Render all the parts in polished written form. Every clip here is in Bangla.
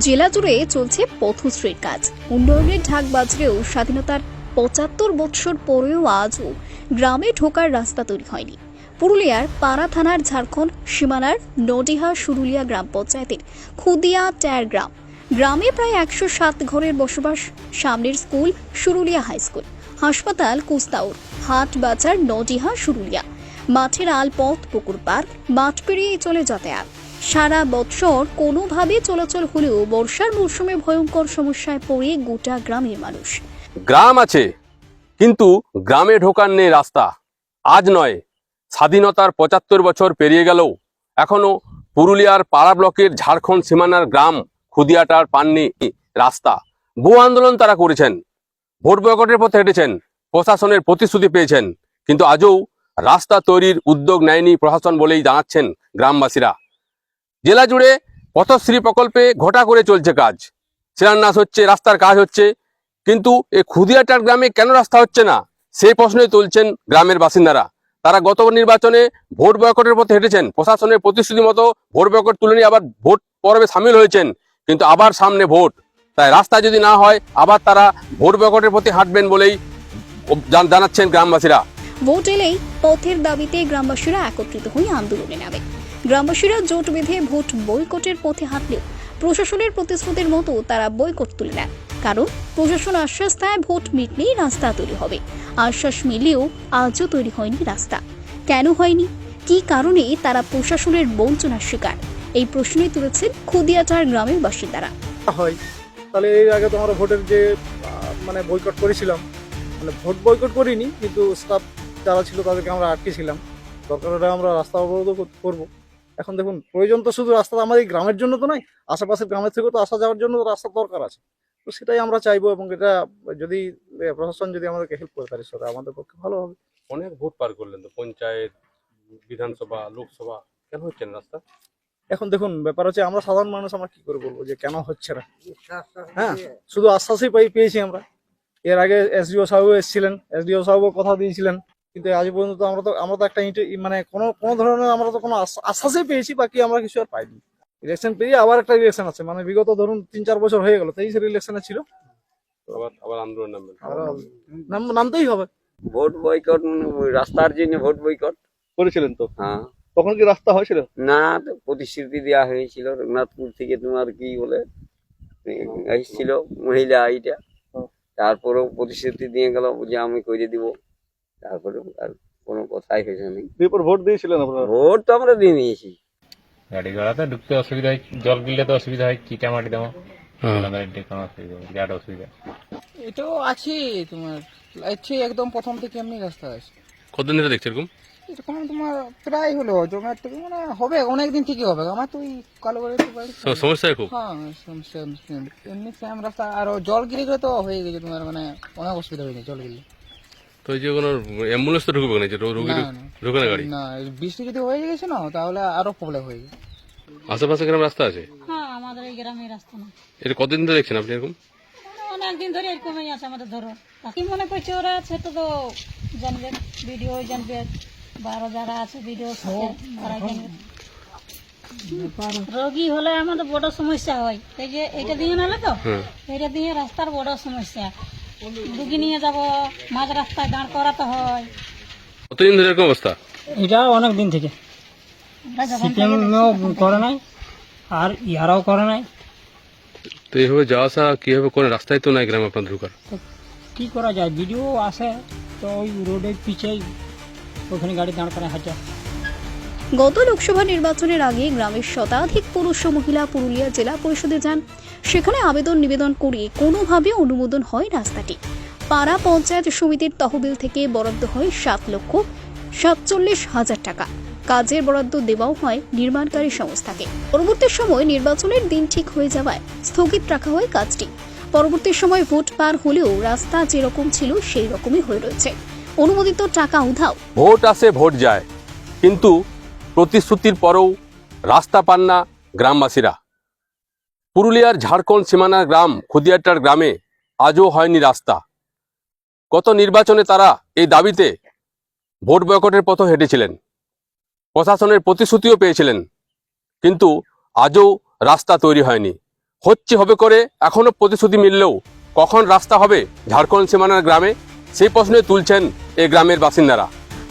জেলা জুড়ে চলছে পথশ্রীর কাজ। উন্নয়নের ঢাক বাজলেও স্বাধীনতার ৭৫ বৎসর পরেও আজও গ্রামে ঢোকার রাস্তা তৈরি হয়নি। পুরুলিয়ার পাড়া থানার ঝাড়খণ্ড সীমানার নডিহা সুরুলিয়া গ্রাম পঞ্চায়েতের খুদিয়া ট্যার গ্রামে প্রায় ১০৭ ঘরের বসবাস। সামনের স্কুল সুরুলিয়া হাই স্কুল, হাসপাতাল কুস্তাউর, হাট বাজার নডিহা সুরুলিয়া, মাঠের আলপথ, পুকুর পার্ক, মাঠ পেরিয়ে চলে যাতায়াত। সারা বৎসর কোনোভাবে চলাচল হলেও বর্ষার মৌসুমে ভয়ঙ্কর সমস্যায় পড়ে গোটা গ্রামের মানুষ। গ্রাম আছে কিন্তু গ্রামে ঢোকার নেই রাস্তা। আজ নয়, স্বাধীনতার ৭৫ বছর পেরিয়ে গেলেও এখনো পুরুলিয়ার পাড়া ব্লকের ঝাড়খণ্ড সীমানার গ্রাম খুদিয়াটার পাননি রাস্তা। বহু আন্দোলন তারা করেছেন, ভোট বয়কটের পথে হেঁটেছেন, প্রশাসনের প্রতিশ্রুতি পেয়েছেন, কিন্তু আজও রাস্তা তৈরির উদ্যোগ নেয়নি প্রশাসন বলেই জানাচ্ছেন গ্রামবাসীরা। জেলা জুড়ে পথশ্রী প্রকল্পে ঘটা করে চলছে কাজ, শিলান্যাস হচ্ছে, রাস্তার কাজ হচ্ছে, কিন্তু এই খুদিয়াটার গ্রামে কেন রাস্তা হচ্ছে না সেই প্রশ্নই তুলছেন গ্রামের বাসিন্দারা। তারা গত নির্বাচনে ভোট বয়কটের পথে হেঁটেছেন, প্রশাসনের প্রতিশ্রুতি মতো ভোট বয়কট তুলে নিয়ে আবার ভোট পর্বে সামিল হয়েছেন, কিন্তু আবার সামনে ভোট, তাই রাস্তা যদি না হয় আবার তারা ভোট বয়কটের পথে হাঁটবেন বলেই জানাচ্ছেন গ্রামবাসীরা। ভোট এলেই পথের দাবিতে গ্রামবাসীরা একত্রিত হয়ে আন্দোলনে নামে। গ্রামবাসীরা জোট বেঁধে ভোট বয়কটের পথে হাঁটলেও প্রশাসনের প্রতিশ্রুতির মতো তারা বয়কট তুলে নেন। কারণ প্রশাসন আশ্বাস দেয় ভোট মিটলেই রাস্তা তৈরি হবে। আশ্বাস মিললেও আজও তৈরি হয়নি রাস্তা। কেন হয়নি, কি কারণে তারা প্রশাসনের বঞ্চনার শিকার, এই প্রশ্নই তুলেছেন খুদিয়াটার গ্রামের বাসিন্দারা। হয় তাহলে এর আগে তো আমরা ভোটের যে বয়কট করেছিলাম, ভোট বয়কট করিনি, কিন্তু স্টাফ যারা ছিল তাদেরকে আমরা আটকেছিলাম। দরকার হলে আমরা রাস্তা অবরোধ করবো। এখন দেখুন, প্রয়োজন তো শুধু রাস্তা আমাদের গ্রামের জন্য তো নয়, আশেপাশের গ্রামের থেকেও তো আসা যাওয়ার জন্য রাস্তার দরকার আছে। তো সেটাই আমরা চাইবো, এবং এটা যদি প্রশাসন যদি আমাদেরকে হেল্প করে তাহলে সেটা আমাদের পক্ষে ভালো হবে। অনেক ভোট পার করলেন তো, পঞ্চায়েত, বিধানসভা, লোকসভা, কেন হচ্ছে না রাস্তা? এখন দেখুন, ব্যাপার হচ্ছে আমরা সাধারণ মানুষ, আমরা কি করে বলবো যে কেন হচ্ছে না। হ্যাঁ, শুধু আশ্বাসই পেয়েছি আমরা। এর আগে এসডিও সাহেবও এসেছিলেন, এসডিও সাহেবও কথা দিয়েছিলেন, কিন্তু আজ পর্যন্ত আমরা তো একটা কোনো ধরনের আমরা তো কোনো আশ্বাসই পেয়েছি, বাকি আমরা কিছু আর পাইনি। ইলেকশন পেরিয়ে আবার একটা ইলেকশন আছে, বিগত ধরুন ৩-৪ বছর হয়ে গেল, 23-এর ইলেকশনে ছিল, আবার আন্দোলন নামতেই হবে। ভোট বয়কট রাস্তার জন্য ভোট বয়কট করেছিলেন তো? হ্যাঁ। তখন কি রাস্তা হয়েছিল? না, প্রতিশ্রুতি দেওয়া হয়েছিল রঘুনাথপুর থেকে, তোমার কি বলে এসেছিল মহিলা এইটা, তারপরেও প্রতিশ্রুতি দিয়ে গেল যে আমি করে দিব, তারপরে আর কোনো কথাই হয়েছে না। এরপর ভোট দিয়েছিলেন আপনারা? ভোট তো আমরা দিয়ে নিয়েছি। গাড়ি ঘোড়াতে ঢুকতে অসুবিধা হয়, জল গিললে তো অসুবিধা হয়, চিটামাটি দেওয়া কোনো অসুবিধা, বিরাট অসুবিধা। এটাও আছে তোমার আছে, একদম প্রথম থেকে এমনি রাস্তা আছে। কতদিন ধরে দেখছে এরকম? এরকম তোমার প্রায় হলো জমার থেকে হবে, অনেকদিন থেকে হবে। আমার তো ওই কালো বাড়ি সমস্যা খুব। হ্যাঁ, সমস্যা এমনি সেম রাস্তা, আর জল গিরে গেলে তো হয়ে গেছে তোমার, অনেক অসুবিধা হয়ে যায় জল গিলে। তো এই যে কোনো অ্যাম্বুলেন্স তো ঢুকবে না, যে রোগী ঢুকে না গাড়ি? না, বৃষ্টি যদি হয়ে গেছে না তাহলে আরো প্রবলেম হয়ে যায়। আশেপাশে গ্রাম রাস্তা আছে? হ্যাঁ, আমাদের এই গ্রামে রাস্তা না। এটা কতদিন ধরে দেখছেন আপনি এরকম? অনেকদিন ধরে এরকমই আছে আমাদের। ধরো কি মনে করছে ওরা, সেটা তো জানবে, ভিডিও জানবে, বা যারা আছে ভিডিও তারা জানবে। রোগী হলে আমাদের বড় সমস্যা হয়, এই যে এটা দিয়ে নালে তো এটা দিয়ে রাস্তার বড় সমস্যা। রুগী নিয়ে যাব, মাঝ রাস্তায় দাঁড় করাতে হয়। কতদিন ধরে এরকম অবস্থা? এটা অনেক দিন থেকে সিপিএমও করে নাই, আর ইয়ারাও করে নাই। তো এইভাবে যাওয়া আসা কিভাবে করে? রাস্তায় তো নাই গ্রামে আপনার ঢুকার। কি করা যায়, ভিডিও আসে তো ওই রোডের পিছেই ওখানে গাড়ি দাঁড় করায় হাজার। গত লোকসভা নির্বাচনের আগে গ্রামের শতাধিক পুরুষ ও মহিলা পুরুলিয়া জেলা পরিষদে যান। সেখানে আবেদন নিবেদন করে কোনোভাবে অনুমোদন হয় রাস্তাটি। পাড়া পঞ্চায়েত সমিতির তহবিল থেকে বরাদ্দ হয় ৭,৪৭,০০০ টাকা। কাজের বরাদ্দ দেওয়াও হয় নির্মাণকারী সংস্থাকে। পরবর্তী সময় নির্বাচনের দিন ঠিক হয়ে যাওয়ায় স্থগিত রাখা হয় কাজটি। পরবর্তী সময় ভোট পার হলেও রাস্তা যেরকম ছিল সেই রকমই হয়ে রয়েছে। অনুমোদিত টাকা উধাও। ভোট আসে ভোট যায়, কিন্তু প্রতিশ্রুতির পরেও রাস্তা পান না গ্রামবাসীরা। পুরুলিয়ার ঝাড়খণ্ড সীমানার গ্রাম খুদিয়াটার গ্রামে আজও হয়নি রাস্তা। গত নির্বাচনে তারা এই দাবিতে ভোট বয়কটের পথে হেঁটেছিলেন, প্রশাসনের প্রতিশ্রুতিও পেয়েছিলেন, কিন্তু আজও রাস্তা তৈরি হয়নি। হবে করে এখনো প্রতিশ্রুতি মিললেও কখন রাস্তা হবে ঝাড়খণ্ড সীমানার গ্রামে, সেই প্রশ্নই তুলছেন এই গ্রামের বাসিন্দারা।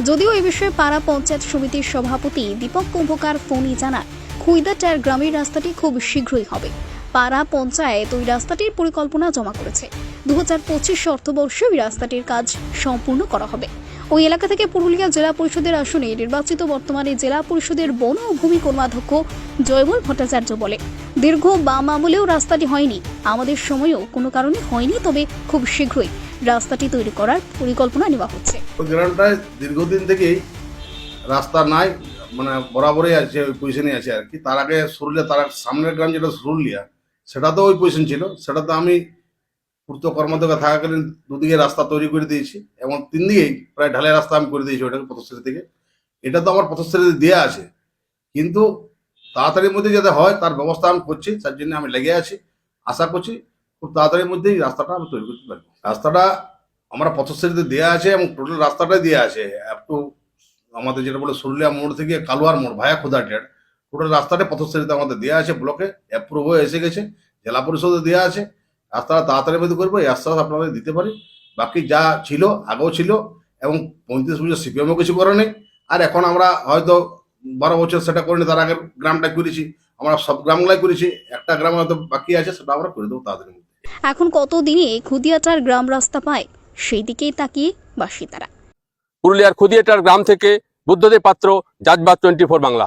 যদিও এই বিষয়ে পাড়া পঞ্চায়েত সমিতির সভাপতি দীপক কুম্ভকার ফোনই জানান, খুইদাটার গ্রামের রাস্তাটি খুব শীঘ্রই হবে। পাড়া পঞ্চায়েত ওই রাস্তাটির পরিকল্পনা জমা করেছে। 2025 অর্থবর্ষে ওই রাস্তাটির কাজ সম্পূর্ণ করা হবে। ওই এলাকা থেকে পুরুলিয়া জেলা পরিষদের আসনে নির্বাচিত বর্তমানে জেলা পরিষদের বন ও ভূমি কর্মাধ্যক্ষ জয়মল ভট্টাচার্য বলে, দীর্ঘ বাম আমলেও রাস্তাটি হয়নি, আমাদের সময়েও কোনো কারণে হয়নি, তবে খুব শীঘ্রই রাস্তাটি তৈরি করার পরিকল্পনা নেওয়া হচ্ছে। ওই গ্রামটায় দীর্ঘদিন থেকেই রাস্তা নাই, মানে বরাবরই আছে, ওই পজিশনে আছে আর কি। তার আগে সুরুলিয়া, তার সামনের গ্রাম যেটা সুরুলিয়া, সেটা তো ওই পজিশন ছিল। সেটা তো আমি পূর্ত কর্মদক্ষে থাকাকালীন দুদিকে রাস্তা তৈরি করে দিয়েছি এবং 3 দিকেই প্রায় ঢালাই রাস্তা আমি করে দিয়েছি ওটাকে পথশ্রী থেকে। এটা তো আমার পথশ্রী দেওয়া আছে, কিন্তু তাড়াতাড়ির মধ্যে যাতে হয় তার ব্যবস্থা আমি করছি, তার জন্য আমি লেগে আছি। আশা করছি খুব তাড়াতাড়ির মধ্যেই রাস্তাটা আমি তৈরি করতে পারবো। রাস্তাটা আমরা পথশ্রীতে দেওয়া আছে এবং টোটাল রাস্তাটাই দেওয়া আছে একটু আমাদের যেটা বলে সুরুলিয়া মোড় থেকে কালুয়ার মোড় ভায়া খোদাটের টোটাল রাস্তাটা পথশ্রীতে আমাদের দেওয়া আছে, ব্লকে অ্যাপ্রুভ হয়ে এসে গেছে, জেলা পরিষদে দেওয়া আছে। রাস্তাটা তাড়াতাড়ির মধ্যে করবো, এই আশ্বাস আপনাদের দিতে পারি। বাকি যা ছিল আগেও ছিল এবং 35 বছর সিপিএমও কিছু করে নেই। আর এখন আমরা হয়তো 12 বছর সেটা করিনি, তার আগের গ্রামটা করেছি, আমরা সব গ্রামগুলাই করেছি, একটা গ্রাম হয়তো বাকি আছে, সেটা আমরা করে দেবো তাড়াতাড়ির মধ্যে। এখন কত দিনে খুদিয়াটার গ্রাম রাস্তা পায় সেই দিকেই তাকিয়ে বাসিন্দারা। পুরুলিয়ার খুদিয়াটার গ্রাম থেকে বুদ্ধদেব পাত্র, জাজবাত 24 বাংলা।